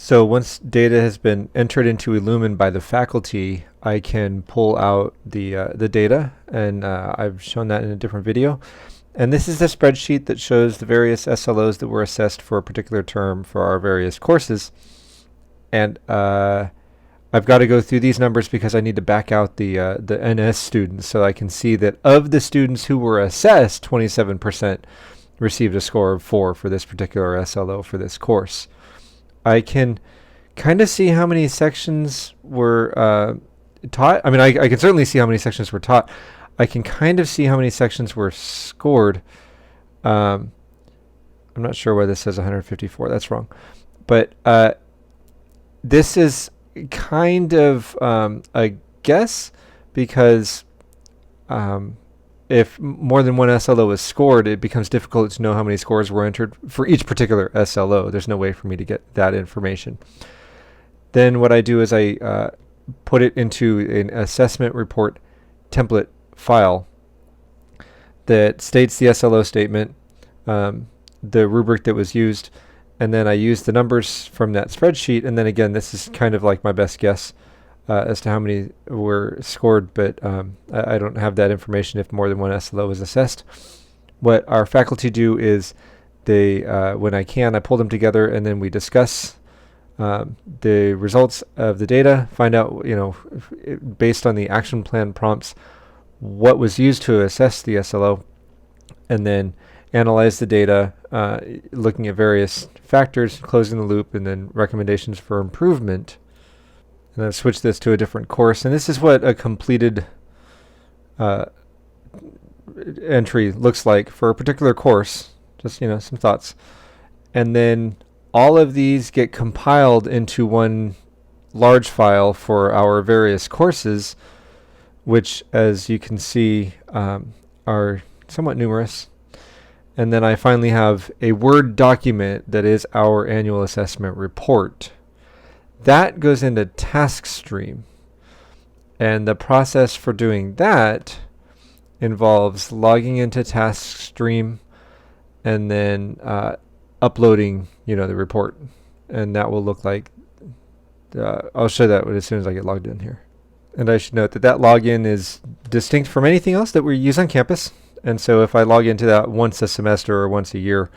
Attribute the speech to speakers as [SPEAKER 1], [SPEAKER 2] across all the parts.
[SPEAKER 1] So once data has been entered into Illumin by the faculty, I can pull out the data, and I've shown that in a different video. And this is the spreadsheet that shows the various SLOs that were assessed for a particular term for our various courses. And I've got to go through these numbers because I need to back out the NS students, so I can see that of the students who were assessed, 27% received a score of 4 for this particular SLO for this course. I can kind of see how many sections were taught. I mean, I can certainly see how many sections were taught. I can kind of see how many sections were scored. I'm not sure why this says 154. That's wrong. But this is kind of a guess, because if more than one SLO is scored, it becomes difficult to know how many scores were entered for each particular SLO. There's no way for me to get that information. Then what I do is I put it into an assessment report template file that states the SLO statement, the rubric that was used, and then I use the numbers from that spreadsheet. And then again, this is kind of like my best guess as to how many were scored, but I don't have that information if more than one SLO is assessed. What our faculty do is they, when I pull them together, and then we discuss the results of the data, find out, based on the action plan prompts, what was used to assess the SLO, and then analyze the data, looking at various factors, closing the loop, and then recommendations for improvement. And I've switched this to a different course, and this is what a completed entry looks like for a particular course. Just, some thoughts. And then all of these get compiled into one large file for our various courses, which, as you can see, are somewhat numerous. And then I finally have a Word document that is our annual assessment report. That goes into Taskstream. And the process for doing that involves logging into Taskstream and then uploading, the report. And that will look like, I'll show that as soon as I get logged in here. And I should note that that login is distinct from anything else that we use on campus. And so if I log into that once a semester or once a year,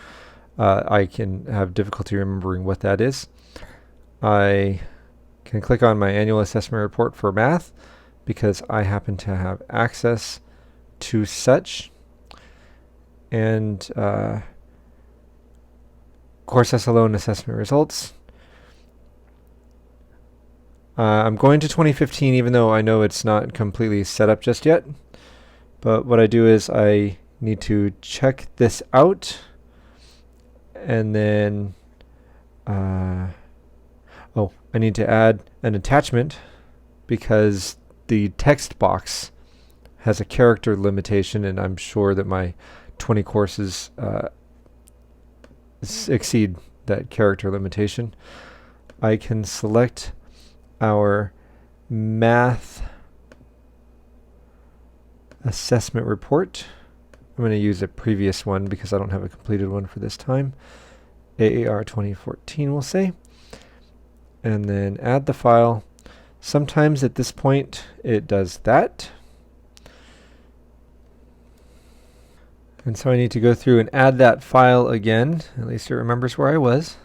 [SPEAKER 1] I can have difficulty remembering what that is. I can click on my annual assessment report for math because I happen to have access to such. And course SLO and assessment results. I'm going to 2015, even though I know it's not completely set up just yet. But what I do is I need to check this out, and then I need to add an attachment because the text box has a character limitation, and I'm sure that my 20 courses exceed that character limitation. I can select our math assessment report. I'm going to use a previous one because I don't have a completed one for this time. AAR 2014, we'll say. And then add the file. Sometimes at this point it does that. And so I need to go through and add that file again. At least it remembers where I was.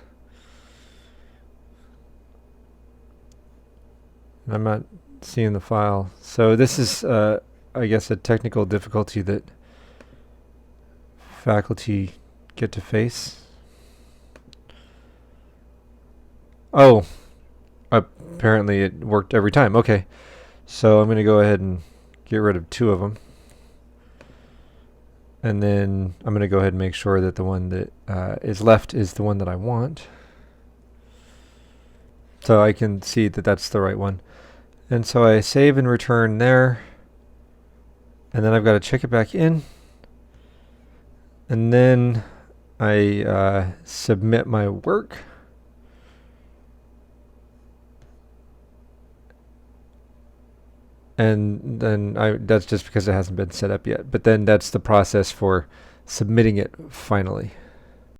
[SPEAKER 1] I'm not seeing the file. So this is, I guess, a technical difficulty that faculty get to face. Oh, apparently it worked every time. Okay, so I'm going to go ahead and get rid of 2 of them. And then I'm going to go ahead and make sure that the one that is left is the one that I want. So I can see that that's the right one. And so I save and return there. And then I've got to check it back in. And then I submit my work. And then that's just because it hasn't been set up yet. But then that's the process for submitting it finally.